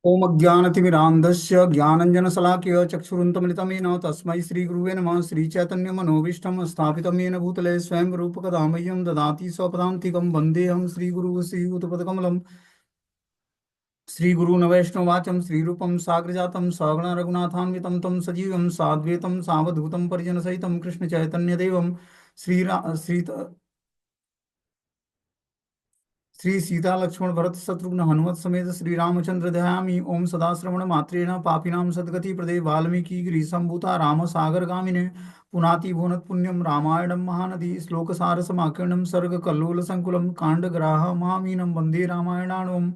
ओम अज्ञानतिमिरान्धस्य ज्ञानञ्जनशलाकया चक्षुरुन्मिलितं येन तस्मै श्रीगुरुवे नमः। श्रीचैतन्यमनोभीष्टं स्थापितं येन भूतले स्वयं रूपकदा मह्यं ददाति स्वपदान्तिकं वन्देऽहं श्रीगुरुः श्रीयुतपदकमलं। श्रीगुरून् श्रीरूपं साग्रजातं सगण रघुनाथान्वितं तं सजीवं साद्वैतं सावधूतं परिजनसहितं कृष्णचैतन्यदेवं श्रीरा श्री श्री सीता लक्ष्मण भरत शत्रुघ्न हनुमत समेत श्री रामचंद्र ध्यायामि। ओम सदा श्रवण मात्रेण पापिनां सद्गति प्रदे वाल्मीकि गिरिसम्भूता राम सागर गामिने पुनाति भुवनत् पुण्यम रामायणं महानदी श्लोक सार समाकीर्णं सर्ग कल्लोल संकुलं कांड ग्राह महामीनं वंदे रामायणाणं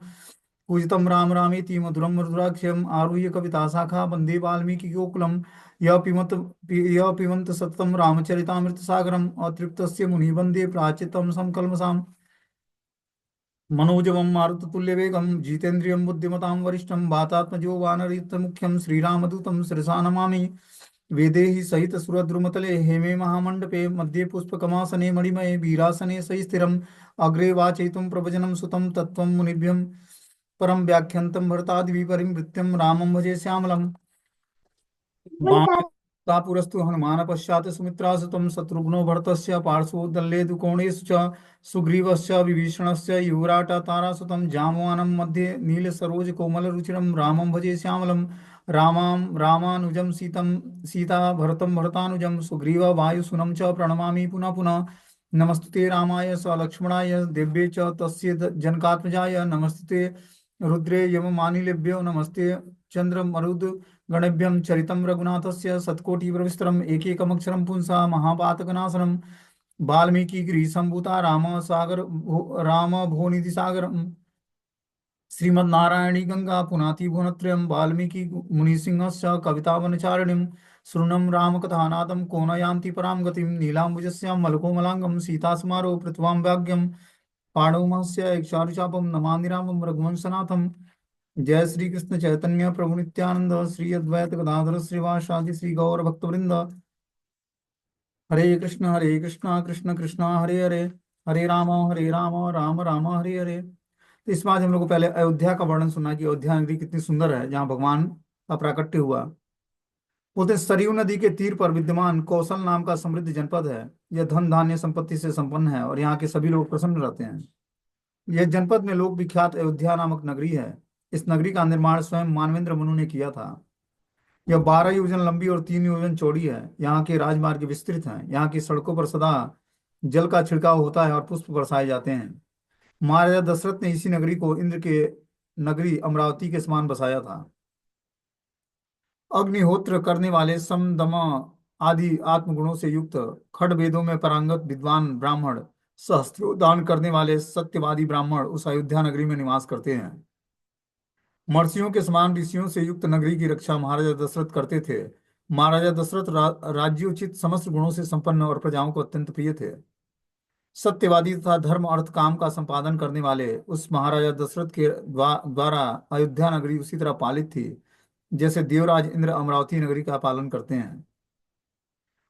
पूजितं राम रामेति मधुरं मधुराक्षरम् आरुह्य कविता शाखा वंदे वाल्मीकि गोकुलं। यः पिबन्त सततं रामचरितामृत सागरम् अतृप्तस्य मुनिः वन्दे प्राचितं समकल्मषाम् मनोजवं मारुततुल्यवेगं जितेन्द्रियं बुद्धिमतां वरिष्ठं वातात्मजो वानरयुक्तमुख्यं श्रीरामदूतं शिरसा नमामि। वेदैः सहित सुरद्रुमतले हेमे महामण्डपे मध्ये पुष्पकमासने मणिमये वीरासने सहि स्थिरम् अग्रे वाचयितुं प्रभजनं सुतं तत्त्वं मुनिभ्यं परं व्याख्यन्तं भरतादिभिः परिमृत्यं रामं भजे श्यामलम्। वामता पुरस्तु हनुमान पश्चात् सुमित्रासुतं शत्रुघ्नो भरतस्य पार्श्वो दल्लेदु कोणेषु च सुग्रीवस्य विभीषणस्य युवराट तारासुतं जामवानं मध्ये नीलसरोजकोमलरुचिरं रामं भजे श्यामलं। रामानुजं सीता भरतं भरतानुजं सुग्रीव वायुसुनं च प्रणमामि पुनः पुनः। नमस्ते रामाय सलक्ष्मणाय दिव्ये च तस्य जनकात्मजाय नमस्ते रुद्रे यममानिलेभ्यो नमस्ते चंद्रमरुद गणेभ्यं चरितं रघुनाथस्य शतकोटिप्रविस्तरम् एकैकमक्षरं पुंसा महापातकनाशनं वाल्मीकिगिरिसम्भूता राम भुवनिधिसागरम्। श्रीमन्नारायणी गंगा पुनाति भुवनत्रयं वाल्मीकि मुनिसिंहस्य कवितावनचारिणीं शृणुं रामकथानादं को न यान्ति परां गतिं। नीलाम्बुजस्यां मलकोमलांगं सीतास्मारो पृथ्वां भाग्यं पाणौमहस्य इक्षारुचापं नमामि रामं रघुवंशनाथम्। जय श्री कृष्ण चैतन्य प्रभु नित्यानंद श्री अद्वैत गदाधर श्रीवासादि श्री गौर भक्तवृंद। हरे कृष्णा कृष्ण कृष्णा हरे हरे, हरे राम राम राम हरे हरे। तो इस बात हम लोग को पहले अयोध्या का वर्णन सुना कि अयोध्या नगरी कितनी सुंदर है, जहाँ भगवान का प्राकट्य हुआ। बोलते हैं, सरयू नदी के तीर पर विद्यमान कौशल नाम का समृद्ध जनपद है। यह धन धान्य संपत्ति से संपन्न है और यहाँ के सभी लोग प्रसन्न रहते हैं। यह जनपद में लोक विख्यात अयोध्या नामक नगरी है। इस नगरी का निर्माण स्वयं मानवेंद्र मनु ने किया था। यह 12 योजन लंबी और 3 योजन चौड़ी है। यहाँ के राजमार्ग विस्तृत हैं। यहाँ की सड़कों पर सदा जल का छिड़काव होता है और पुष्प बरसाए जाते हैं। महाराजा दशरथ ने इसी नगरी को इंद्र के नगरी अमरावती के समान बसाया था। अग्निहोत्र करने वाले सम दम आदि आत्मगुणों से युक्त खड वेदों में पारंगत विद्वान ब्राह्मण सहस्त्रों दान करने वाले सत्यवादी ब्राह्मण उस अयोध्या नगरी में निवास करते हैं। महर्षियों के समान ऋषियों से युक्त नगरी की रक्षा महाराजा दशरथ करते थे। महाराजा दशरथ राज्योचित समस्त गुणों से संपन्न और प्रजाओं को अत्यंत प्रिय थे। सत्यवादी तथा धर्म अर्थ काम का संपादन करने वाले उस महाराजा दशरथ के द्वारा अयोध्या नगरी उसी तरह पालित थी जैसे देवराज इंद्र अमरावती नगरी का पालन करते हैं।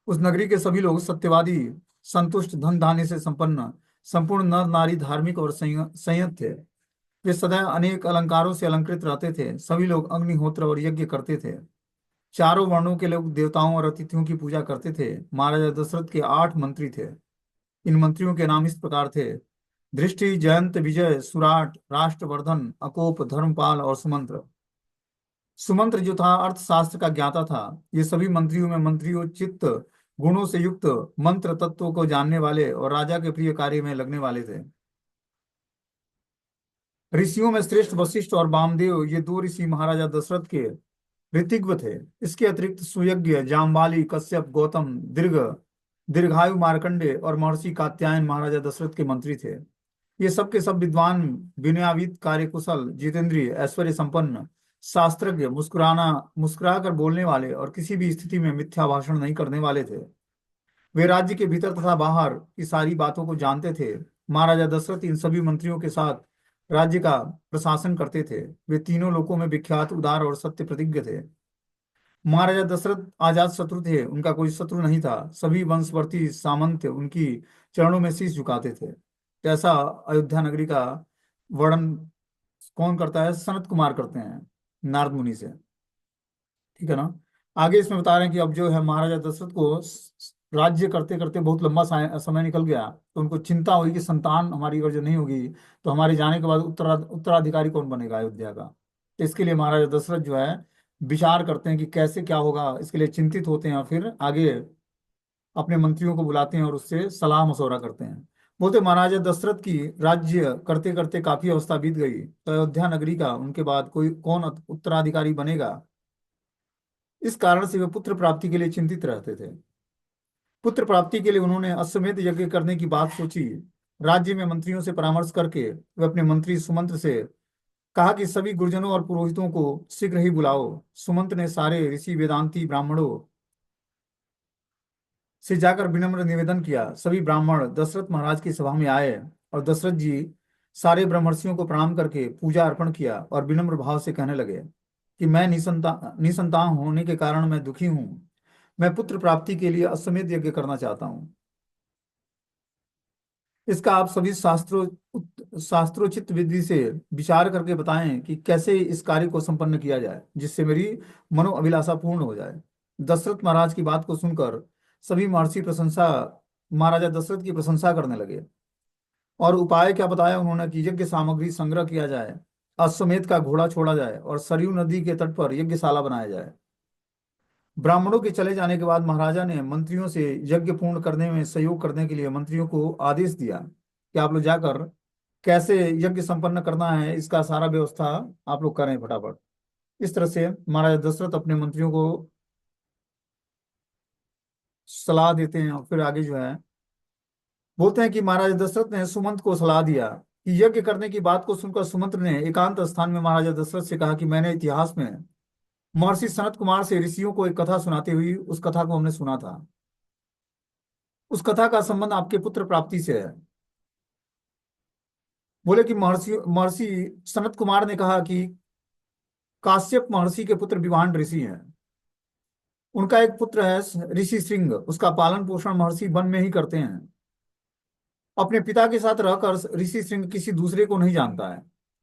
उस नगरी के सभी लोग सत्यवादी, संतुष्ट, धन धान्य से संपन्न, संपूर्ण नर नारी, धार्मिक और संयत थे। वे सदैव अनेक अलंकारों से अलंकृत रहते थे। सभी लोग अग्निहोत्र और यज्ञ करते थे। चारों वर्णों के लोग देवताओं और अतिथियों की पूजा करते थे। महाराजा दशरथ के 8 मंत्री थे। इन मंत्रियों के नाम इस प्रकार थे: दृष्टि, जयंत, विजय, सुराट, राष्ट्रवर्धन, अकोप, धर्मपाल और सुमंत्र। सुमंत्र जो था अर्थशास्त्र का ज्ञाता था। ये सभी मंत्रियों में मंत्रियों चित्त गुणों से युक्त, मंत्र तत्वों को जानने वाले और राजा के प्रिय कार्य में लगने वाले थे। ऋषियों में श्रेष्ठ वशिष्ठ और वामदेव, ये 2 ऋषि महाराजा दशरथ के ऋतिज्ञ थे। इसके अतिरिक्त सुयज्ञ, जाम्बाली, कश्यप, गौतम, दीर्घायु, मार्कंडे और महर्षि कात्यायन महाराजा दशरथ के मंत्री थे। ये सब के सब विद्वान, विनयाविद, कार्यकुशल, जितेंद्रिय, ऐश्वर्य संपन्न, शास्त्रज्ञ, मुस्कुरा कर बोलने वाले और किसी भी स्थिति में मिथ्या भाषण नहीं करने वाले थे। वे राज्य के भीतर तथा बाहर की सारी बातों को जानते थे। महाराजा दशरथ इन सभी मंत्रियों के साथ राज्य का प्रशासन करते थे। वे तीनों लोकों में विख्यात, उदार और सत्य प्रतिज्ञ थे। महाराजा दशरथ आजात शत्रु थे, उनका कोई शत्रु नहीं था। सभी वंशवर्ती सामंत उनकी चरणों में शीश झुकाते थे। ऐसा अयोध्या नगरी का वर्णन कौन करता है? सनत कुमार करते हैं। नारद मुनि से। ठीक है ना। आगे इसमें बता रहे हैं कि अब जो है महाराजा दशरथ को राज्य करते करते बहुत लंबा समय निकल गया, तो उनको चिंता हुई कि संतान हमारी अगर जो नहीं होगी तो हमारे जाने के बाद उत्तराधिकारी कौन बनेगा अयोध्या का। तो इसके लिए महाराजा दशरथ जो है विचार करते हैं कि कैसे क्या होगा, इसके लिए चिंतित होते हैं, और फिर आगे अपने मंत्रियों को बुलाते हैं और उससे सलाह मशवरा करते हैं। बोलते महाराजा दशरथ की राज्य करते करते काफी अवस्था बीत गई, तो अयोध्या नगरी का उनके बाद कोई कौन उत्तराधिकारी बनेगा। इस कारण से वे पुत्र प्राप्ति के लिए चिंतित रहते थे। पुत्र प्राप्ति के लिए उन्होंने अश्वमेध यज्ञ करने की बात सोची। राज्य में मंत्रियों से परामर्श करके वे अपने मंत्री सुमंत्र से कहा कि सभी गुरुजनों और पुरोहितों को शीघ्र ही बुलाओ। सुमंत्र ने सारे ऋषि वेदांती ब्राह्मणों से जाकर विनम्र निवेदन किया। सभी ब्राह्मण दशरथ महाराज की सभा में आए और दशरथ जी सारे ब्रह्मर्षियों को प्रणाम करके पूजा अर्पण किया और विनम्र भाव से कहने लगे कि मैं निसंतान होने के कारण मैं दुखी हूँ। मैं पुत्र प्राप्ति के लिए अश्वमेध यज्ञ करना चाहता हूँ। इसका आप सभी शास्त्रोचित विधि से विचार करके बताएं कि कैसे इस कार्य को संपन्न किया जाए जिससे मेरी मनोअभिलाषा पूर्ण हो जाए। दशरथ महाराज की बात को सुनकर सभी महर्षि प्रशंसा महाराजा दशरथ की प्रशंसा करने लगे। और उपाय क्या बताया उन्होंने कि यज्ञ सामग्री संग्रह किया जाए, अश्वमेध का घोड़ा छोड़ा जाए और सरयू नदी के तट पर यज्ञशाला बनाया जाए। ब्राह्मणों के चले जाने के बाद महाराजा ने मंत्रियों से यज्ञ पूर्ण करने में सहयोग करने के लिए मंत्रियों को आदेश दिया कि आप लोग जाकर कैसे यज्ञ संपन्न करना है इसका सारा व्यवस्था आप लोग करें फटाफट। इस तरह से महाराजा दशरथ अपने मंत्रियों को सलाह देते हैं, और फिर आगे जो है बोलते हैं कि महाराजा दशरथ ने सुमंत को सलाह दिया कि यज्ञ करने की बात को सुनकर सुमंत्र ने एकांत स्थान में महाराजा दशरथ से कहा कि मैंने इतिहास में महर्षि सनत कुमार से ऋषियों को एक कथा सुनाती हुई उस कथा को हमने सुना था। उस कथा का संबंध आपके पुत्र प्राप्ति से है। बोले कि महर्षि महर्षि सनत कुमार ने कहा कि काश्यप महर्षि के पुत्र विवान ऋषि हैं। उनका एक पुत्र है ऋषि श्रृंग, उसका पालन पोषण महर्षि वन में ही करते हैं। अपने पिता के साथ रहकर ऋषि श्रृंग किसी दूसरे को नहीं जानता है।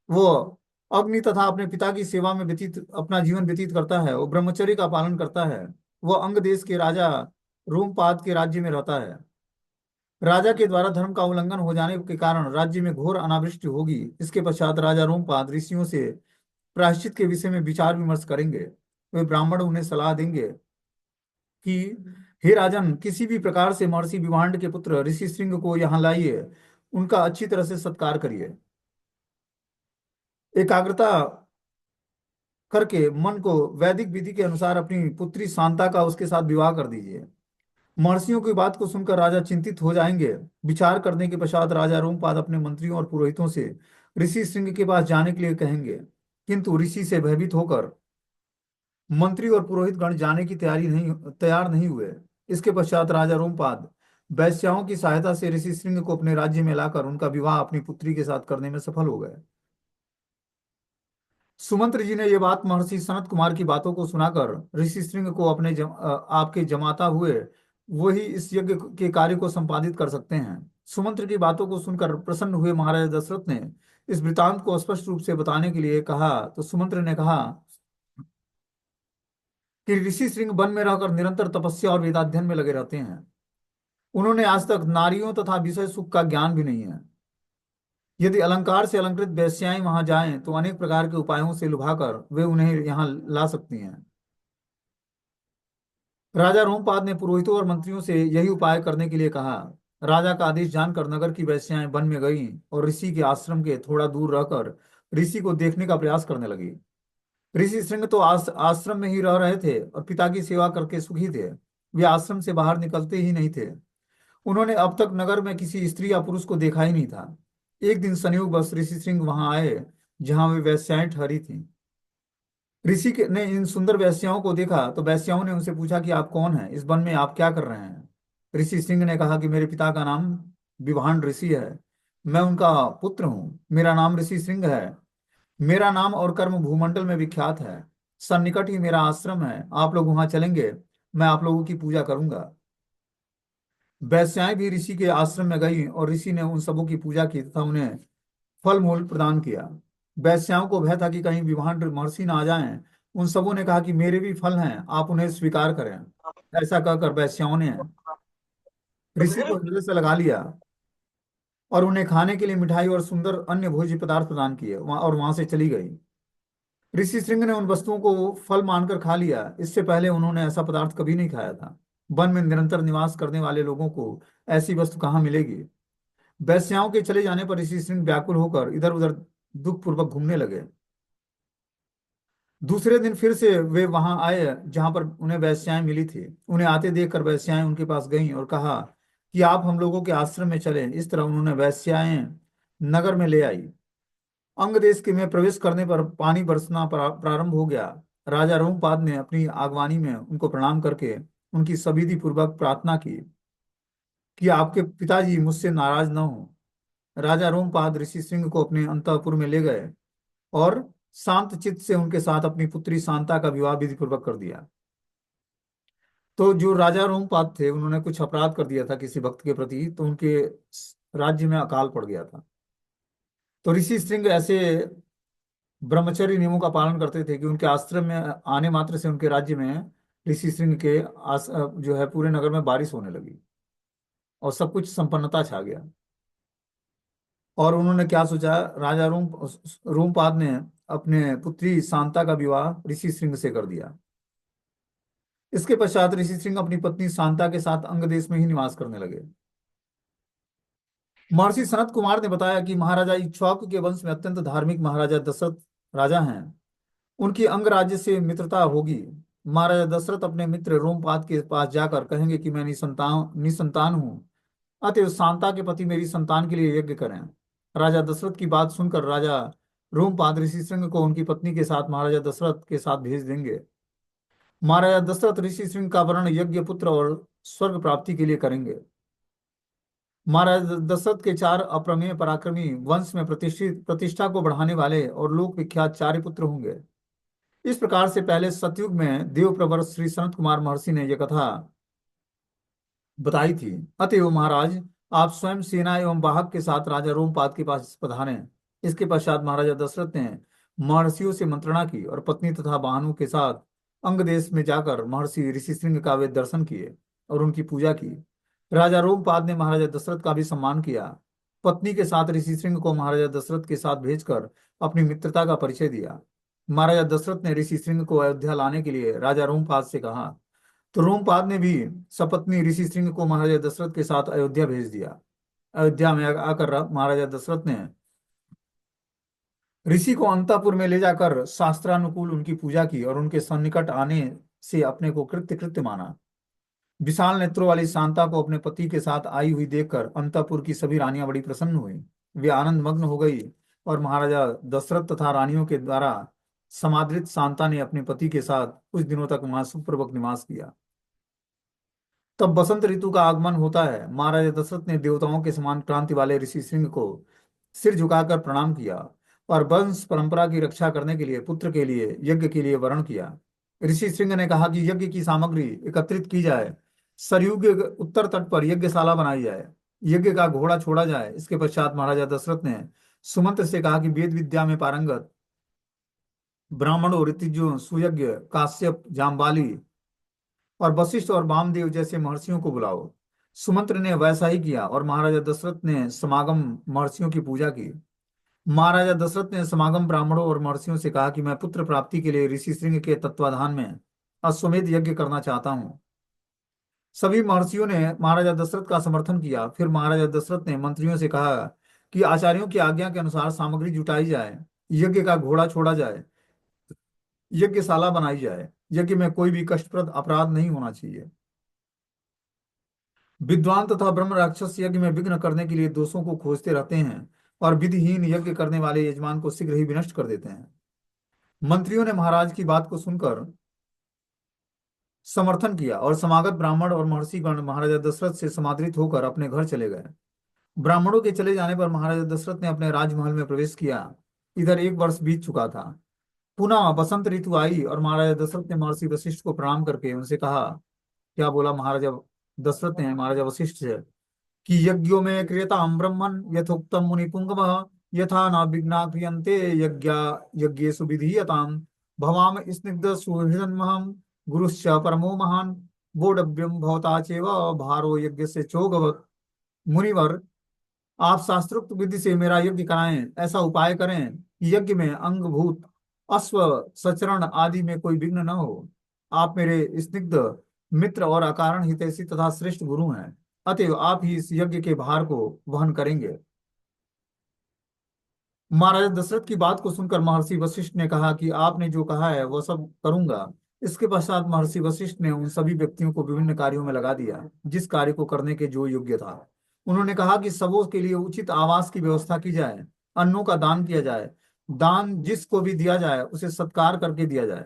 वो अग्नि तथा अपने पिता की सेवा में व्यतीत अपना जीवन व्यतीत करता है। वो ब्रह्मचर्य का पालन करता है। वो अंग देश के राजा रोमपाद के राज्य में रहता है। राजा के द्वारा धर्म का उल्लंघन हो जाने के कारण राज्य में घोर अनावृष्टि होगी। इसके पश्चात राजा रोमपाद ऋषियों से प्रायश्चित के विषय में विचार विमर्श करेंगे। वे ब्राह्मण उन्हें सलाह देंगे कि हे राजन, किसी भी प्रकार से महर्षि विभांड के पुत्र ऋषि श्रृंग को यहाँ लाइए, उनका अच्छी तरह से सत्कार करिए। एकाग्रता करके मन को वैदिक विधि के अनुसार अपनी पुत्री शांता का उसके साथ विवाह कर दीजिए। महर्षियों की बात को सुनकर राजा चिंतित हो जाएंगे। विचार करने के पश्चात राजा रोमपाद अपने मंत्रियों और पुरोहितों से ऋषि श्रृंग के पास जाने के लिए कहेंगे, किंतु ऋषि से भयभीत होकर मंत्री और पुरोहित गण जाने की तैयार नहीं हुए। इसके पश्चात राजा रोमपाद वैश्याओं की सहायता से ऋषि श्रृंग को अपने राज्य में लाकर उनका विवाह अपनी पुत्री के साथ करने में सफल हो गए। सुमंत्र जी ने ये बात महर्षि सनत कुमार की बातों को सुनाकर ऋषि श्रृंग को आपके जमाता हुए वही इस यज्ञ के कार्य को संपादित कर सकते हैं। सुमंत्र की बातों को सुनकर प्रसन्न हुए महाराजा दशरथ ने इस वृतांत को स्पष्ट रूप से बताने के लिए कहा, तो सुमंत्र ने कहा कि ऋषि श्रृंग वन में रहकर निरंतर तपस्या और वेदाध्ययन में लगे रहते हैं। उन्होंने आज तक नारियों तथा विषय सुख का ज्ञान भी नहीं है। यदि अलंकार से अलंकृत वेश्याएं वहां जाएं तो अनेक प्रकार के उपायों से लुभाकर वे उन्हें यहाँ ला सकती हैं। राजा रोमपाद ने पुरोहितों और मंत्रियों से यही उपाय करने के लिए कहा। राजा का आदेश जानकर नगर की वेश्याएं वन में गईं और ऋषि के आश्रम के थोड़ा दूर रहकर ऋषि को देखने का प्रयास करने लगी। ऋषि श्रृंग तो आश्रम में ही रह रहे थे और पिता की सेवा करके सुखी थे। वे आश्रम से बाहर निकलते ही नहीं थे। उन्होंने अब तक नगर में किसी स्त्री या पुरुष को देखा ही नहीं था। एक दिन संयोगवश ऋषि सिंह वहां आए जहां वे वेश्याएं ठहरी थीं। ने इन सुंदर वेश्याओं को देखा तो वेश्याओं ने उनसे पूछा कि आप कौन हैं, इस वन में आप क्या कर रहे हैं। ऋषि सिंह ने कहा कि मेरे पिता का नाम विभान ऋषि है, मैं उनका पुत्र हूँ। मेरा नाम ऋषि सिंह है। मेरा नाम और कर्म भूमंडल में विख्यात है। सन्निकट ही मेरा आश्रम है, आप लोग वहां चलेंगे, मैं आप लोगों की पूजा करूंगा। वैश्याएं भी ऋषि के आश्रम में गई और ऋषि ने उन सबों की पूजा की तथा उन्हें फल मूल प्रदान किया। वैश्याओं को भय था कि कहीं विभांड महर्षि ना आ जाएं। उन सबों ने कहा कि मेरे भी फल हैं, आप उन्हें स्वीकार करें। ऐसा कहकर वैश्याओं ने ऋषि को हृदय से लगा लिया और उन्हें खाने के लिए मिठाई और सुंदर अन्य भोज्य पदार्थ प्रदान किए, और वहां से चली गई। ऋषि श्रृंग ने उन वस्तुओं को फल मानकर खा लिया। इससे पहले उन्होंने ऐसा पदार्थ कभी नहीं खाया था। वन में निरंतर निवास करने वाले लोगों को ऐसी वस्तु कहाँ मिलेगी। वैश्याओं के चले जाने पर ऋषि श्रृंग व्याकुल होकर इधर उधर दुख पूर्वक घूमने लगे। दूसरे दिन फिर से वे वहां आए जहां पर उन्हें वैश्याएं मिली थी। उन्हें आते देखकर वैश्याएं उनके पास गईं और कहा कि आप हम लोगों के आश्रम में चलें। इस तरह उन्होंने वैश्याएं नगर में ले आई। अंग देश के में प्रवेश करने पर पानी बरसना प्रारंभ हो गया। राजा रोमपाद ने अपनी आगवानी में उनको प्रणाम करके उनकी सविधि पूर्वक प्रार्थना की कि आपके पिताजी मुझसे नाराज न हो। राजा रोमपाद ऋषि सिंह को अपने अंतःपुर में ले गए और शांत चित्त से उनके साथ अपनी पुत्री शांता का विवाह विधि पूर्वक कर दिया। तो जो राजा रोमपाद थे, उन्होंने कुछ अपराध कर दिया था किसी भक्त के प्रति, तो उनके राज्य में अकाल पड़ गया था। तो ऋषि सिंह ऐसे ब्रह्मचर्य नियमों का पालन करते थे कि उनके आश्रम में आने मात्र से उनके राज्य में ऋषि सिंह के जो है पूरे नगर में बारिश होने लगी और सब कुछ संपन्नता छा गया। और उन्होंने क्या सोचा, राजा रोमपाद ने अपने पुत्री शांता का विवाह ऋषि सिंह से कर दिया। इसके पश्चात ऋषि सिंह अपनी पत्नी शांता के साथ अंग देश में ही निवास करने लगे। महर्षि सनत कुमार ने बताया कि महाराजा इक्ष्वाकु के वंश में अत्यंत धार्मिक महाराजा दशरथ राजा हैं। उनकी अंग राज्य से मित्रता होगी। महाराजा दशरथ अपने मित्र रोमपाद के पास जाकर कहेंगे कि मैं निसंतान हूँ, अतएव शांता के पति मेरी संतान के लिए यज्ञ करें। राजा दशरथ की बात सुनकर राजा रोमपाद ऋषि सिंह को उनकी पत्नी के साथ महाराजा दशरथ के साथ भेज देंगे। महाराजा दशरथ ऋषि सिंह का वर्ण यज्ञ, पुत्र और स्वर्ग प्राप्ति के लिए करेंगे। महाराजा दशरथ के चार अप्रमेय पराक्रमी वंश में प्रतिष्ठा को बढ़ाने वाले और लोक विख्यात चार पुत्र होंगे। इस प्रकार से पहले सतयुग में देव प्रवर श्री सनत कुमार महर्षि ने यह कथा बताई थी। अतएव महाराज, आप स्वयं सेना एवं वाहक के साथ राजा रोमपाद के पास पधारे। इसके पश्चात महाराजा दशरथ ने महर्षियों से मंत्रणा की और पत्नी तथा वाहनों के साथ अंग देश में जाकर महर्षि ऋषि सिंह का वे दर्शन किए और उनकी पूजा की। राजा रोमपाद ने महाराजा दशरथ का भी सम्मान किया। पत्नी के साथ ऋषि सिंह को महाराजा दशरथ के साथ भेजकर अपनी मित्रता का परिचय दिया। महाराजा दशरथ ने ऋषि सिंह को अयोध्या लाने के लिए राजा रोमपाद से कहा। तो रोमपाद ने भी सपत्नी ऋषि सिंह को महाराजा दशरथ के साथ अयोध्या भेज दिया। अयोध्या में आकर महाराजा दशरथ ने ऋषि को अंतापुर में ले जाकर शास्त्रानुकूल उनकी पूजा की और उनके सन्निकट आने से अपने को कृत्य कृत्य माना। विशाल नेत्रों वाली शांता को अपने पति के साथ आई हुई देखकर अंतःपुर की सभी रानियां बड़ी प्रसन्न हुई। वे आनंद मग्न हो गई और महाराजा दशरथ तथा रानियों के द्वारा समादृत शांता ने अपने पति के साथ कुछ दिनों तक वहां सुखपूर्वक निवास किया। तब बसंत ऋतु का आगमन होता है। महाराजा दशरथ ने देवताओं के समान क्रांति वाले ऋषि सिंह को सिर झुकाकर प्रणाम किया और वंश परंपरा की रक्षा करने के लिए पुत्र के लिए यज्ञ के लिए वरण किया। ऋषि सिंह ने कहा कि यज्ञ की सामग्री एकत्रित की जाए, सरयू के उत्तर तट पर यज्ञशाला बनाई जाए, यज्ञ का घोड़ा छोड़ा जाए। इसके पश्चात महाराजा दशरथ ने सुमंत्र से कहा कि वेद विद्या में पारंगत ब्राह्मणों, ऋतिज्यों, सुयज्ञ, काश्यप, जाम्बाली और वशिष्ठ और वामदेव जैसे महर्षियों को बुलाओ। सुमंत्र ने वैसा ही किया और महाराजा दशरथ ने समागम महर्षियों की पूजा की। महाराजा दशरथ ने समागम ब्राह्मणों और महर्षियों से कहा कि मैं पुत्र प्राप्ति के लिए ऋषि सिंह के तत्वाधान में अश्वमेध यज्ञ करना चाहता हूँ। सभी महर्षियों ने महाराजा दशरथ का समर्थन किया। फिर महाराजा दशरथ ने मंत्रियों से कहा कि आचार्यों की आज्ञा के अनुसार सामग्री जुटाई जाए, यज्ञ का घोड़ा छोड़ा जाए, यज्ञशाला बनाई जाए। यज्ञ में कोई भी कष्टप्रद अपराध नहीं होना चाहिए। विद्वान तथा ब्रह्म राक्षस यज्ञ में विघ्न करने के लिए दोषों को खोजते रहते हैं और विधिहीन यज्ञ करने वाले यजमान को शीघ्र ही विनष्ट कर देते हैं। मंत्रियों ने महाराज की बात को सुनकर समर्थन किया और समागत ब्राह्मण और महर्षिगण महाराजा दशरथ से समादृत होकर अपने घर चले गए। ब्राह्मणों के चले जाने पर महाराजा दशरथ ने अपने राजमहल में प्रवेश किया। इधर एक वर्ष बीत चुका था। पुनः बसंत ऋतु आई और महाराजा दशरथ ने महर्षि वशिष्ठ को प्रणाम करके उनसे कहा, क्या बोला महाराजा दशरथ ने महाराजा वशिष्ठ से कि यज्ञों में क्रियताम ब्रह्मन् यथोक्तम मुनि पुंगव यथा न विघ्ना क्रियन्ते यज्ञा यज्ञेषु विधीयताम् भवाम स्निग्ध सुहृन्महं गुरुश्च परमो महान् बोढव्यम भवता चैव भारो यज्ञ से चोगवत्। मुनिवर, आप शास्त्रोक्त विधि से मेरा यज्ञ कराएं, ऐसा उपाय करें कि यज्ञ में अंगभूत अश्व सचरण आदि में कोई विघ्न न हो। आप मेरे स्निग्ध मित्र और अकारण हितैषी तथा श्रेष्ठ गुरु हैं, अतएव आप ही इस यज्ञ के भार को वहन करेंगे। महाराज दशरथ की बात को सुनकर महर्षि वशिष्ठ ने कहा कि आपने जो कहा है वह सब करूंगा। इसके पश्चात महर्षि वशिष्ठ ने उन सभी व्यक्तियों को विभिन्न कार्यों में लगा दिया जिस कार्य को करने के जो योग्य था। उन्होंने कहा कि सबों के लिए उचित आवास की व्यवस्था की जाए, अन्नों का दान किया जाए, दान जिसको भी दिया जाए उसे सत्कार करके दिया जाए,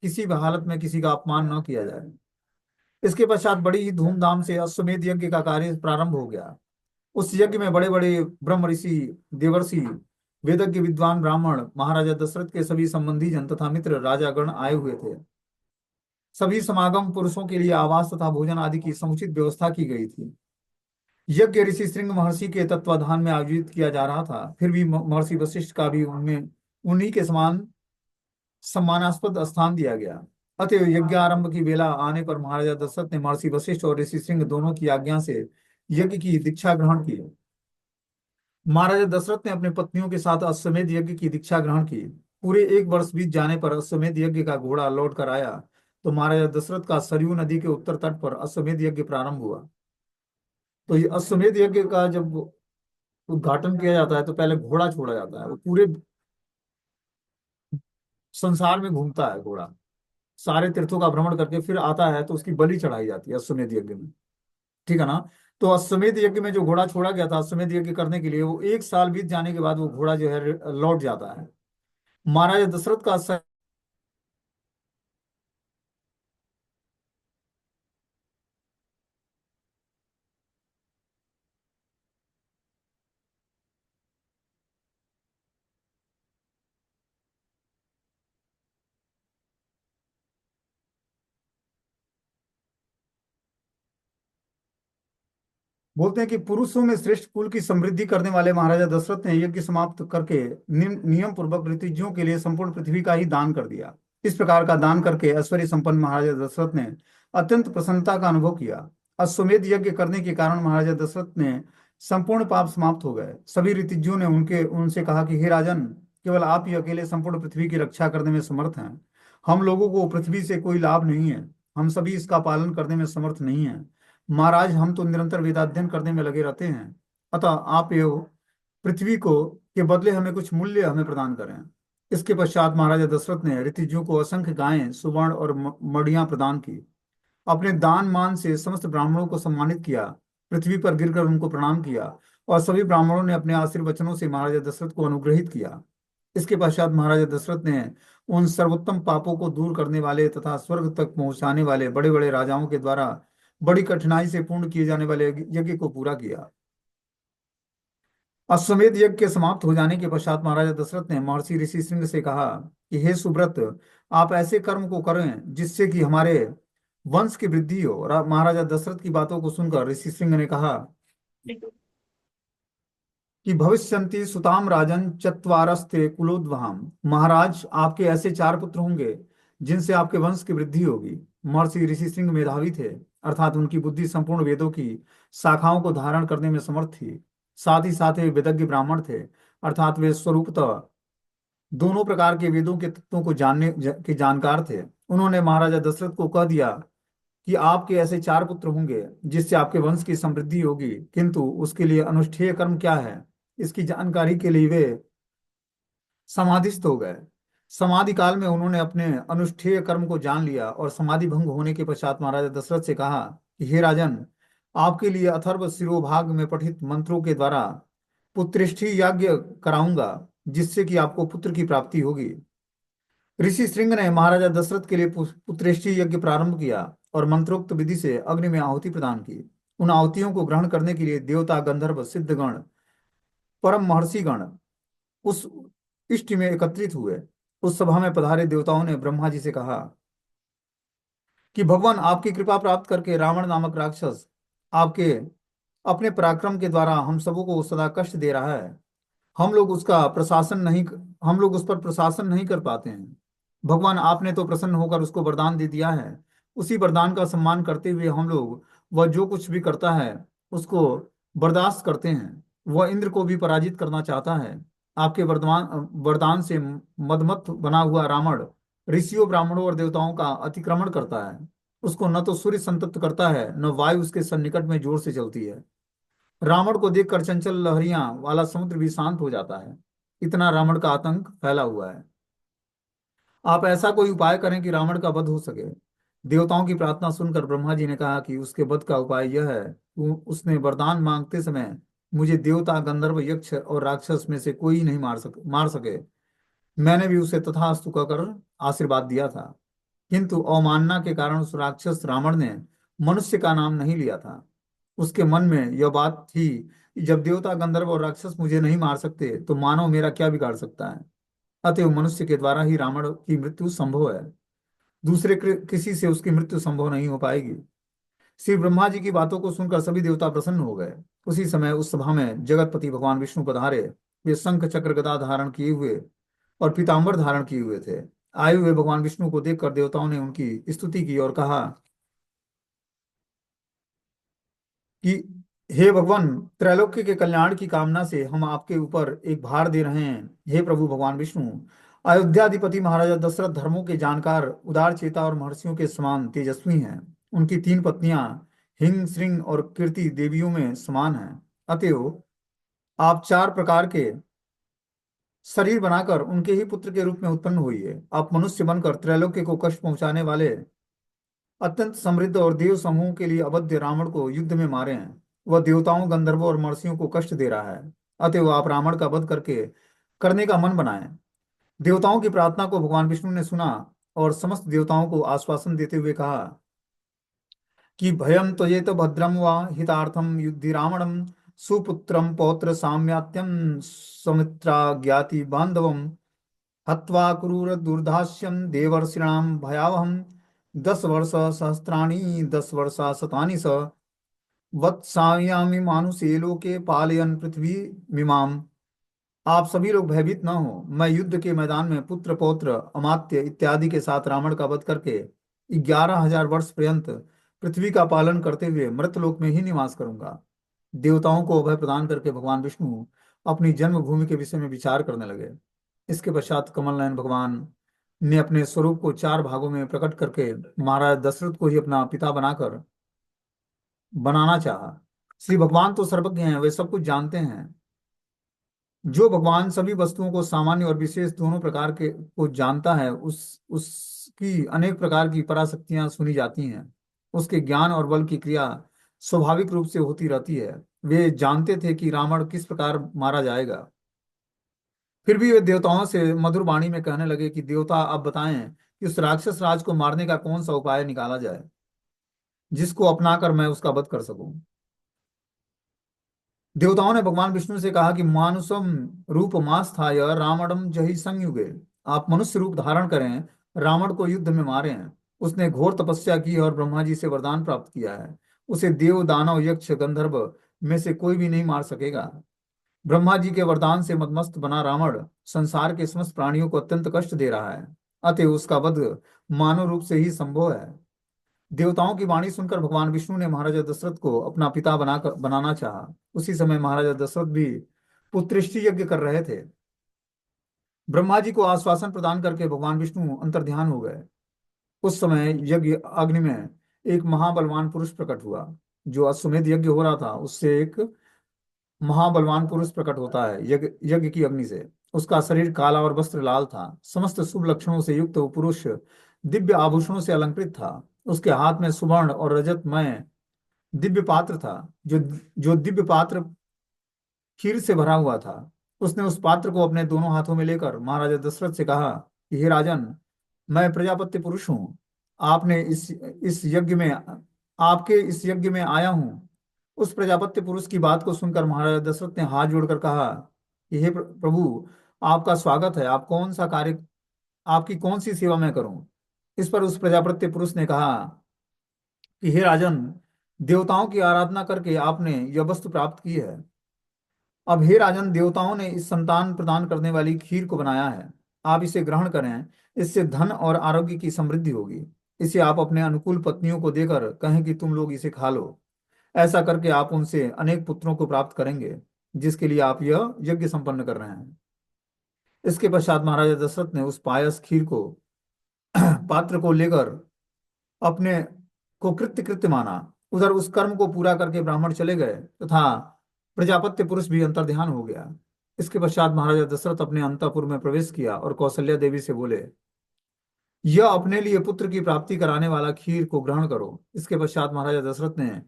किसी भी हालत में किसी का अपमान न किया जाए। इसके पश्चात बड़ी ही धूमधाम से अश्वमेध यज्ञ का कार्य प्रारंभ हो गया। उस यज्ञ में बड़े बड़े ब्रह्म ऋषि, देवर्षि, वेदज्ञ, विद्वान ब्राह्मण, महाराजा दशरथ के सभी संबंधी जन तथा मित्र राजागण आए हुए थे। सभी समागम पुरुषों के लिए आवास तथा भोजन आदि की समुचित व्यवस्था की गई थी। यज्ञ ऋषि श्रृंग महर्षि के तत्वाधान में आयोजित किया जा रहा था, फिर भी महर्षि वशिष्ठ का भी उनमें उन्हीं के समान सम्मानास्पद स्थान दिया गया। अतएव यज्ञ आरंभ की वेला आने पर महाराजा दशरथ ने महर्षि वशिष्ठ और ऋषि श्रृंग दोनों की आज्ञा से यज्ञ की दीक्षा ग्रहण की। महाराजा दशरथ ने अपनी पत्नियों के साथ अश्वमेध यज्ञ की दीक्षा ग्रहण की। पूरे एक वर्ष बीत जाने पर अश्वमेध यज्ञ का घोड़ा लौट कर आया तो महाराजा दशरथ का सरयू नदी के उत्तर तट पर अश्वमेध यज्ञ प्रारंभ हुआ। तो ये अश्वमेध यज्ञ का जब उद्घाटन किया जाता है तो पहले घोड़ा छोड़ा जाता है। वो पूरे संसार में घूमता है घोड़ा, सारे तीर्थों का भ्रमण करके फिर आता है तो उसकी बलि चढ़ाई जाती है अश्वमेध यज्ञ में। ठीक है ना। तो अश्वमेध यज्ञ में जो घोड़ा छोड़ा गया था अश्वमेध यज्ञ करने के लिए, वो एक साल बीत जाने के बाद वो घोड़ा जो है लौट जाता है। महाराजा दशरथ का बोलते हैं कि पुरुषों में श्रेष्ठ कुल की समृद्धि करने वाले महाराजा दशरथ ने यज्ञ समाप्त करके नियम पूर्वक ऋतुजियों के लिए संपूर्ण पृथ्वी का ही दान कर दिया। इस प्रकार का दान करके ऐश्वर्य संपन्न महाराजा दशरथ ने अत्यंत प्रसन्नता का अनुभव किया। अश्वमेध यज्ञ करने के कारण महाराजा दशरथ ने संपूर्ण पाप समाप्त हो गए। सभी ऋतुजियों ने उनके उनसे कहा कि हे राजन, केवल आप ही अकेले संपूर्ण पृथ्वी की रक्षा करने में समर्थ हैं। हम लोगों को पृथ्वी से कोई लाभ नहीं है, हम सभी इसका पालन करने में समर्थ नहीं है। महाराज, हम तो निरंतर वेदाध्ययन करने में लगे रहते हैं, अतः आप ये पृथ्वी को के बदले हमें कुछ मूल्य हमें प्रदान करें। इसके पश्चात महाराजा दशरथ ने ऋतुजियों को असंख्य गायें, सुवर्ण और मड़ियां प्रदान की। अपने दान मान से समस्त ब्राह्मणों को सम्मानित किया, पृथ्वी पर गिरकर उनको प्रणाम किया और सभी ब्राह्मणों ने अपने आशीर्वचनों से महाराजा दशरथ को अनुग्रहित किया। इसके पश्चात महाराजा दशरथ ने उन सर्वोत्तम पापों को दूर करने वाले तथा स्वर्ग तक पहुंचाने वाले बड़े बड़े राजाओं के द्वारा बड़ी कठिनाई से पूर्ण किए जाने वाले यज्ञ को पूरा किया। अश्वमेध यज्ञ के समाप्त हो जाने के पश्चात महाराजा दशरथ ने महर्षि ऋषि सिंह से कहा कि हे सुब्रत, आप ऐसे कर्म को करें जिससे कि हमारे वंश की वृद्धि हो। और महाराजा दशरथ की बातों को सुनकर ऋषि सिंह ने कहा कि भविष्यन्ति सुताम राजन चत्वारस्ते कुलोद्वहाम। महाराज, आपके ऐसे चार पुत्र होंगे जिनसे आपके वंश की वृद्धि होगी। महर्षि ऋषि सिंह मेधावी थे, अर्थात उनकी बुद्धि संपूर्ण वेदों की शाखाओं को धारण करने में समर्थ थी। साथ ही साथ वे वेदज्ञ ब्राह्मण थे, अर्थात वे स्वरूपतः दोनों प्रकार के वेदों के तत्वों को के जानकार थे। उन्होंने महाराजा दशरथ को कह दिया कि आपके ऐसे चार पुत्र होंगे जिससे आपके वंश की समृद्धि होगी, किंतु उसके लिए अनुष्ठेय कर्म क्या है इसकी जानकारी के लिए वे समाधिस्थ हो गए। समाधि काल में उन्होंने अपने अनुष्ठेय कर्म को जान लिया और समाधि भंग होने के पश्चात महाराजा दशरथ से कहा कि हे राजन, आपके लिए अथर्व शिरोभाग में पठित मंत्रों के द्वारा पुत्रेष्ठी यज्ञ कराऊंगा जिससे कि आपको पुत्र की प्राप्ति होगी। ऋषि श्रृंग ने महाराजा दशरथ के लिए पुत्रेष्ठी यज्ञ प्रारंभ किया और मंत्रोक्त विधि से अग्नि में आहुति प्रदान की। उन आहुतियों को ग्रहण करने के लिए देवता, गंधर्व, सिद्धगण, परम महर्षिगण उस इष्टि में एकत्रित हुए। उस सभा में पधारे देवताओं ने ब्रह्मा जी से कहा कि भगवान, आपकी कृपा प्राप्त करके रावण नामक राक्षस आपके अपने पराक्रम के द्वारा हम सबों को सदा कष्ट दे रहा है। हम लोग उसका प्रशासन नहीं हम लोग उस पर प्रशासन नहीं कर पाते हैं। भगवान आपने तो प्रसन्न होकर उसको वरदान दे दिया है। उसी वरदान का सम्मान करते हुए हम लोग वह जो कुछ भी करता है उसको बर्दाश्त करते हैं। वह इंद्र को भी पराजित करना चाहता है। आपके वरदान वरदान से मदमत्त बना हुआ रावण ऋषियों, ब्राह्मणों और देवताओं का अतिक्रमण करता है। उसको न तो सूर्य संतप्त करता है, न वायु उसके सन्निकट में जोर से चलती है। रावण को देखकर चंचल लहरियां वाला समुद्र भी शांत हो जाता है। इतना रावण का आतंक फैला हुआ है। आप ऐसा कोई उपाय करें कि रावण का वध हो सके। देवताओं की प्रार्थना सुनकर ब्रह्मा जी ने कहा कि उसके वध का उपाय यह है उसने वरदान मांगते समय मुझे देवता, गंधर्व, यक्ष और राक्षस में से कोई नहीं मार सके। मैंने भी उसे तथास्तु कहकर आशीर्वाद दिया था। किंतु अवमानना के कारण उस राक्षस रावण ने मनुष्य का नाम नहीं लिया था। उसके मन में यह बात थी कि जब देवता, गंधर्व और राक्षस मुझे नहीं मार सकते तो मानव मेरा क्या बिगाड़ सकता है। अतएव मनुष्य के द्वारा ही रावण की मृत्यु संभव है। दूसरे किसी से उसकी मृत्यु संभव नहीं हो पाएगी। श्री ब्रह्मा जी की बातों को सुनकर सभी देवता प्रसन्न हो गए। उसी समय उस सभा में जगतपति भगवान विष्णु पधारे। वे शंख चक्र गदा धारण किए हुए और पीतांबर धारण किए हुए थे। आए हुए भगवान विष्णु को देखकर देवताओं ने उनकी स्तुति की और कहा कि हे भगवान, त्रैलोक्य के कल्याण की कामना से हम आपके ऊपर एक भार दे रहे हैं। हे प्रभु भगवान विष्णु, अयोध्याधिपति महाराजा दशरथ धर्मों के जानकार, उदार चेता और महर्षियों के समान तेजस्वी हैं। उनकी तीन पत्नियां हिंग, श्रिंग और कीर्ति देवियों में समान हैं। अतएव आप चार प्रकार के शरीर बनाकर उनके ही पुत्र के रूप में उत्पन्न हुई है। आप मनुष्य बनकर त्रैलोक्य को कष्ट पहुंचाने वाले अत्यंत समृद्ध और देव समूह के लिए अवध्य रावण को युद्ध में मारे हैं। वह देवताओं, गंधर्वों और महर्षियों को कष्ट दे रहा है। अतएव आप रावण का वध करने का मन बनाएं। देवताओं की प्रार्थना को भगवान विष्णु ने सुना और समस्त देवताओं को आश्वासन देते हुए कहा कि भयम त्वजेत भद्रम व हितार्थम युद्धि रावणम सुपुत्रम पौत्र साम्यात्यम समित्रा ज्ञाति बांधवम हत्वा क्रूर दुर्धास्यम देवर्षिणाम भयावहम 10 वर्ष सहस्राणि 10 वर्षा शतानि स वत्सायामि मानुषे लोके पालयन पृथ्वी मिमाम। आप सभी लोग भयभीत न हो। मैं युद्ध के मैदान में पुत्र, पौत्र, अमात्य इत्यादि के साथ रावण का वध करके 11,000 वर्ष पर्यंत पृथ्वी का पालन करते हुए मृतलोक में ही निवास करूंगा। देवताओं को अभय प्रदान करके भगवान विष्णु अपनी जन्मभूमि के विषय में विचार करने लगे। इसके पश्चात कमल नयन भगवान ने अपने स्वरूप को चार भागों में प्रकट करके महाराज दशरथ को ही अपना पिता बनाकर बनाना चाहा। श्री भगवान तो सर्वज्ञ हैं, वे सब कुछ जानते हैं। जो भगवान सभी वस्तुओं को सामान्य और विशेष दोनों प्रकार के को जानता है, उसकी अनेक प्रकार की पराशक्तियां सुनी जाती हैं। उसके ज्ञान और बल की क्रिया स्वाभाविक रूप से होती रहती है। वे जानते थे कि रावण किस प्रकार मारा जाएगा। फिर भी वे देवताओं से मधुर वाणी में कहने लगे कि देवता, आप बताएं कि उस राक्षस राज को मारने का कौन सा उपाय निकाला जाए जिसको अपनाकर मैं उसका वध कर सकूं। देवताओं ने भगवान विष्णु से कहा कि मानुषम रूप मास्थाय रावणम जहि संयुगे। आप मनुष्य रूप धारण करें, रावण को युद्ध में मारें। उसने घोर तपस्या की और ब्रह्मा जी से वरदान प्राप्त किया है। उसे देव, दानव, यक्ष, गंधर्व में से कोई भी नहीं मार सकेगा। ब्रह्मा जी के वरदान से मदमस्त बना रावण संसार के समस्त प्राणियों को अत्यंत कष्ट दे रहा है। अतः उसका वध मानव रूप से ही संभव है। देवताओं की वाणी सुनकर भगवान विष्णु ने महाराजा दशरथ को अपना पिता बनाना चाहा। उसी समय महाराजा दशरथ भी पुत्रेष्टि यज्ञ कर रहे थे। ब्रह्मा जी को आश्वासन प्रदान करके भगवान विष्णु अंतर्ध्यान हो गए। उस समय यज्ञ अग्नि में एक महाबलवान पुरुष प्रकट हुआ। जो अश्वमेध यज्ञ हो रहा था उससे एक महाबलवान पुरुष प्रकट होता है यज्ञ यज्ञ की अग्नि से। उसका शरीर काला और वस्त्र लाल था। समस्त शुभ लक्षणों से युक्त वो पुरुष दिव्य आभूषणों से अलंकृत था। उसके हाथ में सुवर्ण और रजतमय दिव्य पात्र था। जो जो दिव्य पात्र खीर से भरा हुआ था। उसने उस पात्र को अपने दोनों हाथों में लेकर महाराजा दशरथ से कहा कि हे राजन, मैं प्रजापत्य पुरुष हूँ। आपने इस यज्ञ में आपके इस यज्ञ में आया हूँ। उस प्रजापत्य पुरुष की बात को सुनकर महाराजा दशरथ ने हाथ जोड़कर कहा कि हे प्रभु, आपका स्वागत है। आप कौन सा कार्य आपकी कौन सी सेवा मैं करूं। इस पर उस प्रजापत्य पुरुष ने कहा कि हे राजन, देवताओं की आराधना करके आपने यह वस्तु प्राप्त की है। अब हे राजन, देवताओं ने इस संतान प्रदान करने वाली खीर को बनाया है। आप इसे ग्रहण करें, इससे धन और आरोग्य की समृद्धि होगी। इसे आप अपने अनुकूल पत्नियों को देकर कहें कि तुम लोग इसे खा लो। ऐसा करके आप उनसे अनेक पुत्रों को प्राप्त करेंगे, जिसके लिए आप यह यज्ञ संपन्न कर रहे हैं। इसके पश्चात महाराजा दशरथ ने उस पायस खीर को पात्र को लेकर अपने को कृत्य कृत्य माना। उधर उस कर्म को पूरा करके ब्राह्मण चले गए तथा प्रजापत्य पुरुष भी अंतर्ध्यान हो गया। इसके पश्चात महाराजा दशरथ अपने अंतःपुर में प्रवेश किया और कौशल्या देवी से बोले, यह अपने लिए पुत्र की प्राप्ति कराने वाला खीर को ग्रहण करो। इसके पश्चात महाराजा दशरथ ने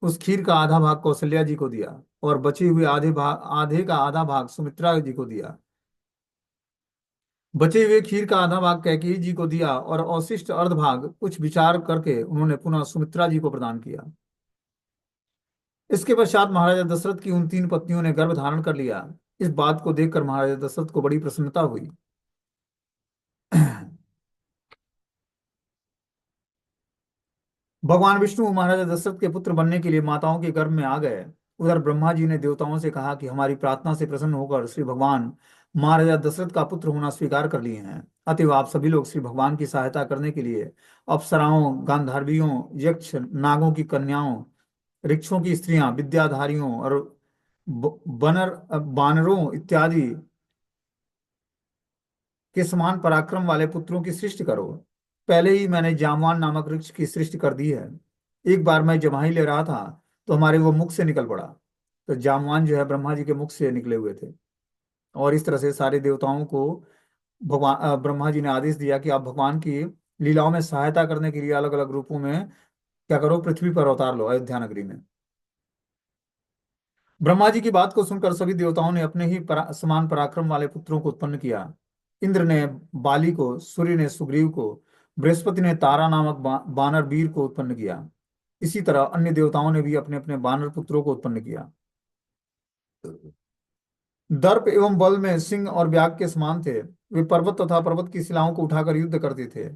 उस खीर का आधा भाग कौशल्या जी को दिया और बचे हुए आधे का आधा भाग सुमित्रा जी को दिया। बचे हुए खीर का आधा भाग कैकेयी जी को दिया और अवशिष्ट अर्ध भाग कुछ विचार करके उन्होंने पुनः सुमित्रा जी को प्रदान किया। इसके पश्चात महाराजा दशरथ की उन तीन पत्नियों ने गर्भ धारण कर लिया। इस बात को देखकर महाराजा दशरथ को बड़ी प्रसन्नता हुई। भगवान विष्णु महाराजा दशरथ के पुत्र बनने के लिए माताओं के गर्भ में आ गए। उधर ब्रह्मा जी ने देवताओं से कहा कि हमारी प्रार्थना से प्रसन्न होकर श्री भगवान महाराजा दशरथ का पुत्र होना स्वीकार कर लिए हैं। अतएव आप सभी लोग श्री भगवान की सहायता करने के लिए अप्सराओं, गांधार्वियों, यक्ष नागों की कन्याओं, वृक्षों की स्त्रियां, विद्याधारियों और बानरों इत्यादि के समान पराक्रम वाले पुत्रों की सृष्टि करो। पहले ही मैंने जामवान नामक वृक्ष की सृष्टि कर दी है। एक बार मैं जम्हाई ले रहा था तो हमारे वो मुख से निकल पड़ा। तो जामवान जो है ब्रह्मा जी के मुख से निकले हुए थे। और इस तरह से सारे देवताओं को ब्रह्मा जी ने आदेश दिया कि आप भगवान की लीलाओं में सहायता करने के लिए अलग अलग रूपों में क्या करो, पृथ्वी पर अवतार लो अयोध्या नगरी में। ब्रह्मा जी की बात को सुनकर सभी देवताओं ने अपने ही समान पराक्रम वाले पुत्रों को उत्पन्न किया। इंद्र ने बाली को, सूर्य ने सुग्रीव को, बृहस्पति ने तारा नामक बानर वीर को उत्पन्न किया। इसी तरह अन्य देवताओं ने भी अपने अपने बानर पुत्रों को उत्पन्न किया। दर्प एवं बल में सिंह और व्याघ के समान थे। वे पर्वत तथा पर्वत की शिलाओं को उठाकर युद्ध करते थे।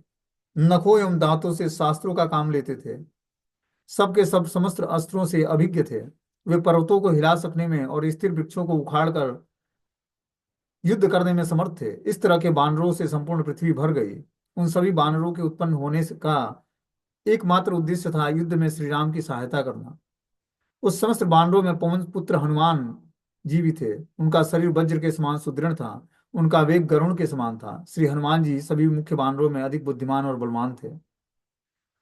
नखों एवं दांतों से शास्त्रों का काम लेते थे। सबके सब समस्त अस्त्रों से अभिज्ञ थे। वे पर्वतों को हिला सकने में और स्थिर वृक्षों को उखाड़कर युद्ध करने में समर्थ थे। इस तरह के बानरों से संपूर्ण पृथ्वी भर गई। उन सभी बानरों के उत्पन्न होने का एकमात्र उद्देश्य था युद्ध में श्री राम की सहायता करना। उस समस्त बानरों में पवन पुत्र हनुमान जी भी थे। उनका शरीर वज्र के समान सुदृढ़ था। उनका वेग गरुण के समान था। श्री हनुमान जी सभी मुख्य बानरों में अधिक बुद्धिमान और बलवान थे।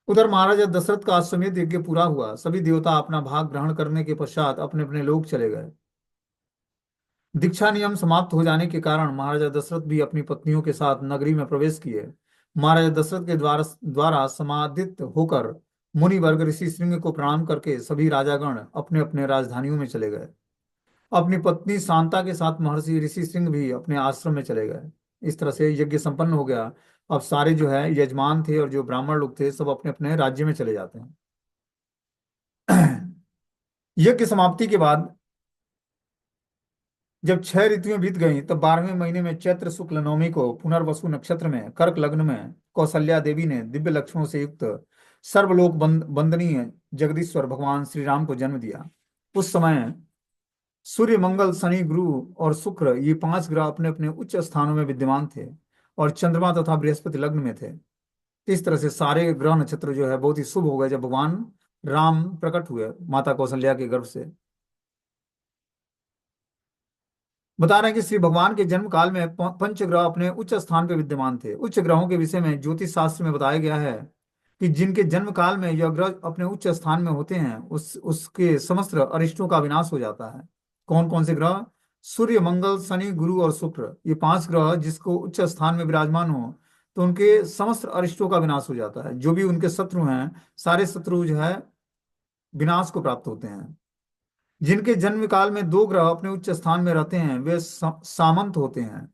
उधर महाराजा दशरथ का अश्वमेध यज्ञ पूरा हुआ। सभी देवता अपना भाग ग्रहण करने के पश्चात अपने अपने लोक चले गए। दीक्षा नियम समाप्त हो जाने के कारण महाराजा दशरथ भी अपनी पत्नियों के साथ नगरी में प्रवेश किए। महाराजा दशरथ के द्वारा द्वारा समादित होकर मुनि वर्ग ऋषि श्रृंग को प्रणाम करके सभी राजागण अपने अपने राजधानियों में चले गए। अपनी पत्नी शांता के साथ महर्षि ऋषि सिंह भी अपने आश्रम में चले गए। इस तरह से यज्ञ संपन्न हो गया। अब सारे जो है यजमान थे और जो ब्राह्मण लोग थे सब अपने अपने राज्य में चले जाते हैं। यज्ञ समाप्ति के बाद जब 6 ऋतुएं बीत गईं तब 12वें महीने में चैत्र शुक्ल नवमी को पुनर्वसु नक्षत्र में कर्क लग्न में कौशल्या देवी ने दिव्य लक्षणों से युक्त सर्वलोक वंदनीय जगदीश्वर भगवान श्री राम को जन्म दिया। उस समय सूर्य, मंगल, शनि, गुरु और शुक्र ये पांच ग्रह अपने अपने उच्च स्थानों में विद्यमान थे और चंद्रमा तथा बृहस्पति लग्न में थे। इस तरह से सारे ग्रह नक्षत्र जो है बहुत ही शुभ हो गए जब भगवान राम प्रकट हुए माता कौशल्या के गर्भ से। बता रहे हैं कि श्री भगवान के जन्म काल में पंच ग्रह अपने उच्च स्थान पर विद्यमान थे। उच्च ग्रहों के विषय में ज्योतिष शास्त्र में बताया गया है कि जिनके जन्म काल में यह ग्रह अपने उच्च स्थान में होते हैं उसके समस्त अरिष्टों का विनाश हो जाता है। कौन कौन से ग्रह? सूर्य, मंगल, शनि, गुरु और शुक्र, ये पांच ग्रह जिसको उच्च स्थान में विराजमान हो तो उनके समस्त अरिष्टों का विनाश हो जाता है। जो भी उनके शत्रु हैं सारे शत्रु जो है विनाश को प्राप्त होते हैं। जिनके जन्म काल में दो ग्रह अपने उच्च स्थान में रहते हैं वे सामंत होते हैं।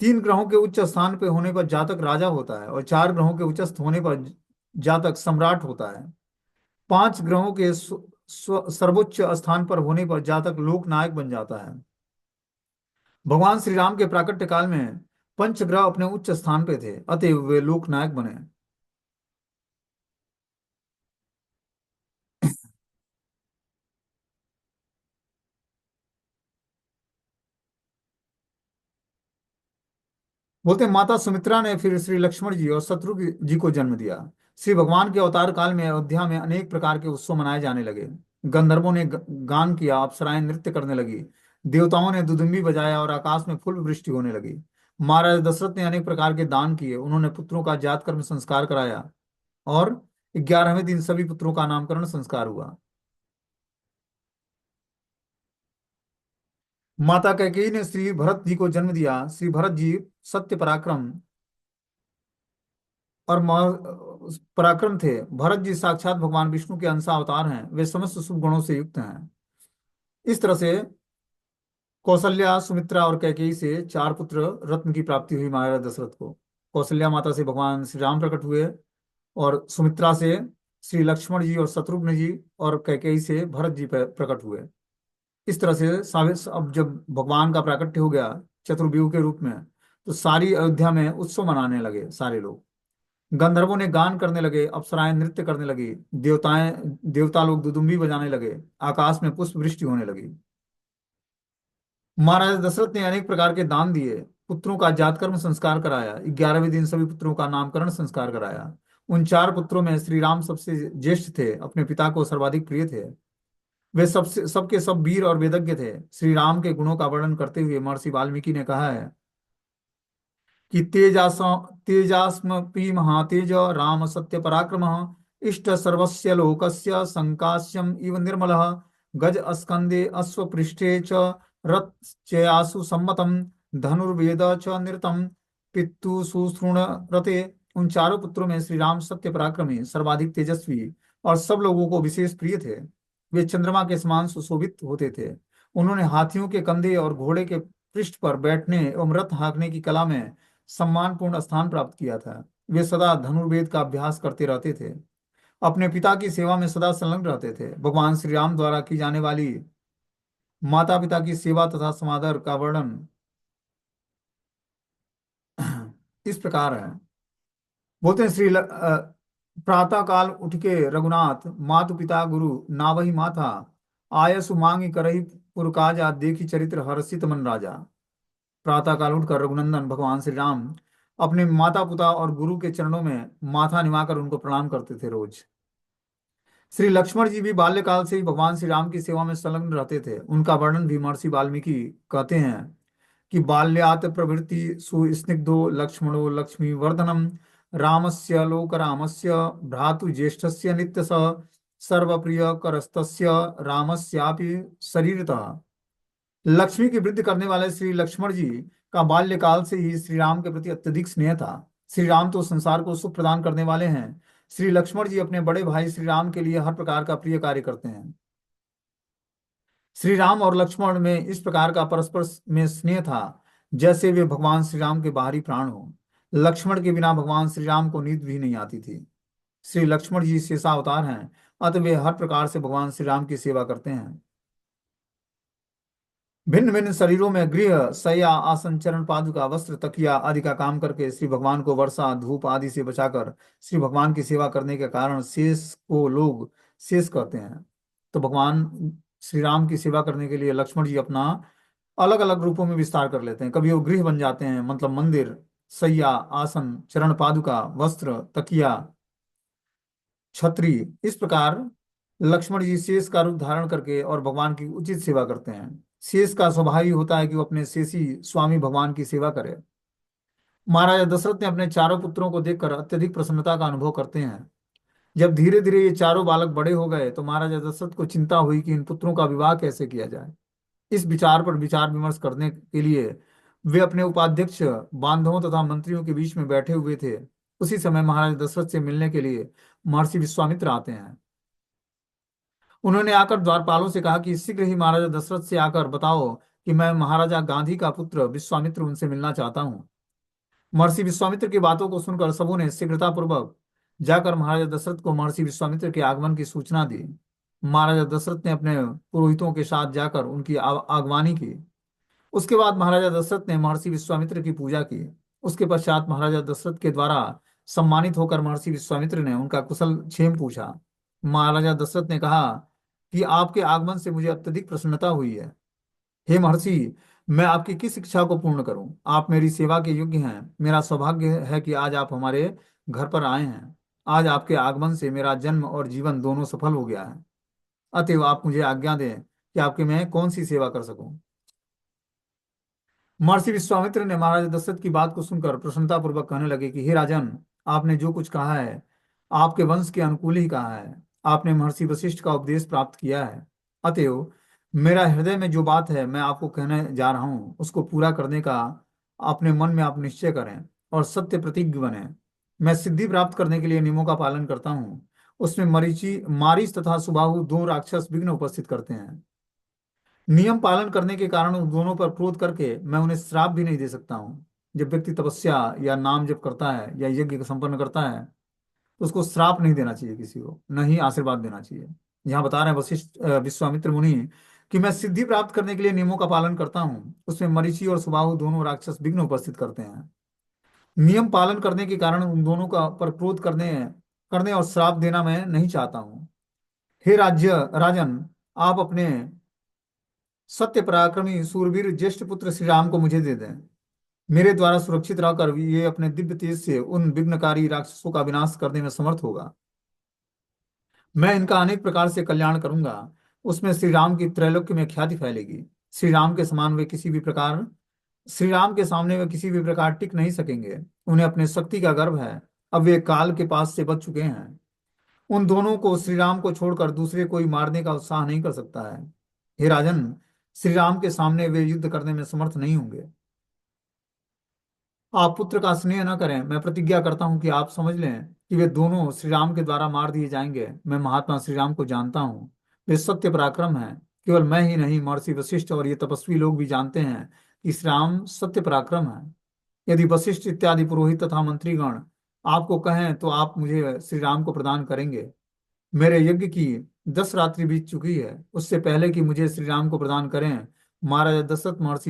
तीन ग्रहों के उच्च स्थान पे होने पर जातक राजा होता है और चार ग्रहों के उच्चस्थ होने पर जातक सम्राट होता है। पांच ग्रहों के सर्वोच्च स्थान पर होने पर जातक लोकनायक बन जाता है। भगवान श्री राम के प्राकट्य काल में पंच ग्रह अपने उच्च स्थान पे थे, अतएव वे लोकनायक बने। बोलते हैं माता सुमित्रा ने फिर श्री लक्ष्मण जी और शत्रुघ्न जी को जन्म दिया। श्री भगवान के अवतार काल में अयोध्या में अनेक प्रकार के उत्सव मनाए जाने लगे। गंधर्वों ने गान किया, अप्सराएं नृत्य करने लगी, देवताओं ने दुदुम्बी बजाया और आकाश में फूल वृष्टि होने लगी। महाराज दशरथ ने अनेक प्रकार के दान किए, उन्होंने पुत्रों का जात कर्म संस्कार कराया और 11वें दिन सभी पुत्रों का नामकरण संस्कार हुआ। माता कैकेयी ने श्री भरत जी को जन्म दिया। श्री भरत जी सत्य पराक्रम और पराक्रम थे। भरत जी साक्षात भगवान विष्णु के अंश अवतार हैं, वे समस्त शुभ गुणों से युक्त हैं। इस तरह से कौशल्या, सुमित्रा और कैकेयी से चार पुत्र रत्न की प्राप्ति हुई महाराज दशरथ को। कौशल्या माता से भगवान श्री राम प्रकट हुए, और सुमित्रा से श्री लक्ष्मण जी और शत्रुघ्न जी, और कैकेयी से भरत जी प्रकट हुए। इस तरह से अब जब भगवान का प्राकट्य हो गया चतुर्व्यूह के रूप में, तो सारी अयोध्या में उत्सव मनाने लगे सारे लोग। गंधर्वों ने गान करने लगे, अप्सराएं नृत्य करने लगी, देवता लोग दुदुम्बी बजाने लगे, आकाश में पुष्प वृष्टि होने लगी। महाराज दशरथ ने अनेक प्रकार के दान दिए, पुत्रों का जातकर्म संस्कार कराया, 11वें दिन सभी पुत्रों का नामकरण संस्कार कराया। उन चार पुत्रों में श्री राम सबसे ज्येष्ठ थे, अपने पिता को सर्वाधिक प्रिय थे। वे सबसे सबके सब वीर और वेदज्ञ थे। श्री राम के गुणों का वर्णन करते हुए महर्षि वाल्मीकि ने कहा है कि तेजास्मपि महातेज राम सत्य पराक्रम, इष्ट सर्वस्य लोकस्य संकाश्यम इव निर्मलः, गज स्कंदे अश्वपृष्ठे च रथचयासु सम्मतम, धनुर्वेद च निरतम, पितु सुश्रुण रते। उन चारों पुत्रों में श्री राम सत्य पराक्रमी, सर्वाधिक तेजस्वी और सब लोगों को विशेष प्रिय थे। वे चंद्रमा के समान सुशोभित होते थे। उन्होंने हाथियों के कंधे और घोड़े के पृष्ठ पर बैठने एवं रथ हाँकने की कला में सम्मानपूर्ण स्थान प्राप्त किया था। वे सदा धनुर्वेद का अभ्यास करते रहते थे, अपने पिता की सेवा में सदा संलग्न रहते थे। भगवान श्री राम द्वारा की जाने वाली माता पिता की सेवा तथा समादर का वर्णन इस प्रकार है। बोलते हैं प्रातः काल उठ के रघुनाथ, मातु पिता गुरु नावही माथा, आयसु मांगी करही पुरकाजा, देखी चरित्र हर्षित मन राजा। प्रातः काल उठकर रघुनंदन भगवान श्री राम अपने माता पिता और गुरु के चरणों में माथा निवाकर उनको प्रणाम करते थे रोज। श्री लक्ष्मण जी भी बाल्यकाल से ही भगवान श्री राम की सेवा में संलग्न रहते थे। उनका वर्णन भी महर्षि वाल्मीकि कहते हैं कि बाल्यात प्रवृत्ति सुस्निग्धो लक्ष्मणो लक्ष्मी वर्धनम, रामस्य लोक रामस्य भ्रातु ज्येष्ठस्य नित्य सर्वप्रिय करस्तस्य, रामस्यापि शरीरतः। लक्ष्मी की वृद्धि करने वाले श्री लक्ष्मण जी का बाल्यकाल से ही श्री राम के प्रति अत्यधिक स्नेह था। श्री राम तो संसार को सुख प्रदान करने वाले हैं। श्री लक्ष्मण जी अपने बड़े भाई श्री राम के लिए हर प्रकार का प्रिय कार्य करते हैं। श्री राम और लक्ष्मण में इस प्रकार का परस्पर में स्नेह था जैसे वे भगवान श्री राम के बाहरी प्राण हो। लक्ष्मण के बिना भगवान श्री राम को नींद भी नहीं आती थी। श्री लक्ष्मण जी शेषावतार हैं, अतः वे हर प्रकार से भगवान श्री राम की सेवा करते हैं। भिन्न भिन्न शरीरों में गृह शय्या आसन चरण पादुका वस्त्र तकिया आदि का काम करके श्री भगवान को वर्षा धूप आदि से बचाकर श्री भगवान की सेवा करने के कारण शेष को लोग शेष कहते हैं। तो भगवान श्री राम की सेवा करने के लिए लक्ष्मण जी अपना अलग अलग रूपों में विस्तार कर लेते हैं। कभी वो गृह बन जाते हैं, मतलब मंदिर, शय्या आसन चरण पादुका वस्त्र तकिया छतरी। इस प्रकार लक्ष्मण जी शेष का रूप धारण करके और भगवान की उचित सेवा करते हैं। शेष का स्वभाव ही होता है कि वो अपने शेषी स्वामी भगवान की सेवा करे। महाराजा दशरथ ने अपने चारों पुत्रों को देखकर अत्यधिक प्रसन्नता का अनुभव करते हैं। जब धीरे धीरे ये चारों बालक बड़े हो गए तो महाराजा दशरथ को चिंता हुई कि इन पुत्रों का विवाह कैसे किया जाए। इस विचार पर विचार विमर्श करने के लिए वे अपने उपाध्यक्ष बांधवों तथा मंत्रियों के बीच में बैठे हुए थे। उसी समय महाराजा दशरथ से मिलने के लिए महर्षि विश्वामित्र आते हैं। उन्होंने आकर द्वारपालों से कहा कि शीघ्र ही महाराजा दशरथ से आकर बताओ कि मैं महाराजा गांधी का पुत्र विश्वामित्र उनसे मिलना चाहता हूँ। महर्षि विश्वामित्र की बातों को सुनकर सबों ने शीघ्रता पूर्वक जाकर महाराजा दशरथ को महर्षि विश्वामित्र के आगमन की सूचना दी। महाराजा दशरथ ने अपने पुरोहितों के साथ जाकर उनकी आगवानी की। उसके बाद महाराजा दशरथ ने महर्षि विश्वामित्र की पूजा की। उसके पश्चात महाराजा दशरथ के द्वारा सम्मानित होकर महर्षि विश्वामित्र ने उनका कुशल क्षेम पूछा। महाराजा दशरथ ने कहा कि आपके आगमन से मुझे अत्यधिक प्रसन्नता हुई है। हे महर्षि, मैं आपकी किस इच्छा को पूर्ण करूं? आप मेरी सेवा के योग्य हैं। मेरा सौभाग्य है कि आज आप हमारे घर पर आए हैं। आज आपके आगमन से मेरा जन्म और जीवन दोनों सफल हो गया है। अतएव आप मुझे आज्ञा दें कि आपके मैं कौन सी सेवा कर सकूं। महर्षि विश्वामित्र ने महाराज दशरथ की बात को सुनकर प्रसन्नता पूर्वक कहने लगे कि हे राजन, आपने जो कुछ कहा है आपके वंश के अनुकूल ही कहा है। आपने महर्षि वशिष्ठ का उपदेश प्राप्त किया है। अतएव मेरा हृदय में जो बात है मैं आपको कहने जा रहा हूँ उसको पूरा करने का अपने मन में आप निश्चय करें और सत्य प्रतिज्ञ बने। मैं सिद्धि प्राप्त करने के लिए नियमों का पालन करता हूँ। उसमें मरीचि मारीच तथा सुबाहु दो राक्षस विघ्न उपस्थित करते हैं। नियम पालन करने के कारण उन दोनों पर क्रोध करके मैं उन्हें श्राप भी नहीं दे सकता हूँ। जब व्यक्ति तपस्या या नाम जप करता है या यज्ञ को संपन्न करता है तो उसको श्राप नहीं देना चाहिए किसी को, न ही आशीर्वाद देना चाहिए। यहाँ बता रहे हैं वशिष्ठ विश्वामित्र मुनि कि मैं सिद्धि प्राप्त करने के लिए नियमों का पालन करता हूँ। उसमें मरीचि और सुबाहु दोनों राक्षस विघ्न उपस्थित करते हैं। नियम पालन करने के कारण उन दोनों का पर क्रोध करने करने और श्राप देना मैं नहीं चाहता हूँ। हे राजन, आप अपने सत्य पराक्रमी सूरवीर ज्येष्ठ पुत्र श्री राम को मुझे दे दें। मेरे द्वारा सुरक्षित रहकर ये अपने दिव्य तेज से उन विघ्नकारी राक्षसों का विनाश करने में समर्थ होगा। मैं इनका अनेक प्रकार से कल्याण करूंगा। उसमें श्री राम की त्रैलोक्य में ख्याति फैलेगी। श्री राम के समान वे किसी भी प्रकार श्री राम के सामने वे किसी भी प्रकार टिक नहीं सकेंगे। उन्हें अपने शक्ति का गर्व है। अब वे काल के पास से बच चुके हैं। उन दोनों को श्री राम को छोड़कर दूसरे कोई मारने का उत्साह नहीं कर सकता है। हे राजन, श्री राम के सामने वे युद्ध करने में समर्थ नहीं होंगे। आप पुत्र का स्नेह न करें। मैं प्रतिज्ञा करता हूं कि आप समझ लें कि वे दोनों श्री राम के द्वारा मार दिए जाएंगे। मैं महात्मा श्री राम को जानता हूँ। वे सत्य पराक्रम हैं। केवल मैं ही नहीं, महर्षि वशिष्ठ और ये तपस्वी लोग भी जानते हैं कि श्री राम सत्य पराक्रम है। यदि वशिष्ठ इत्यादि पुरोहित तथा मंत्रीगण आपको कहें तो आप मुझे श्री राम को प्रदान करेंगे। मेरे यज्ञ की 10 रात्रि बीत चुकी है। उससे पहले कि मुझे श्री राम को प्रदान करें, महाराजा दशरथ महर्षि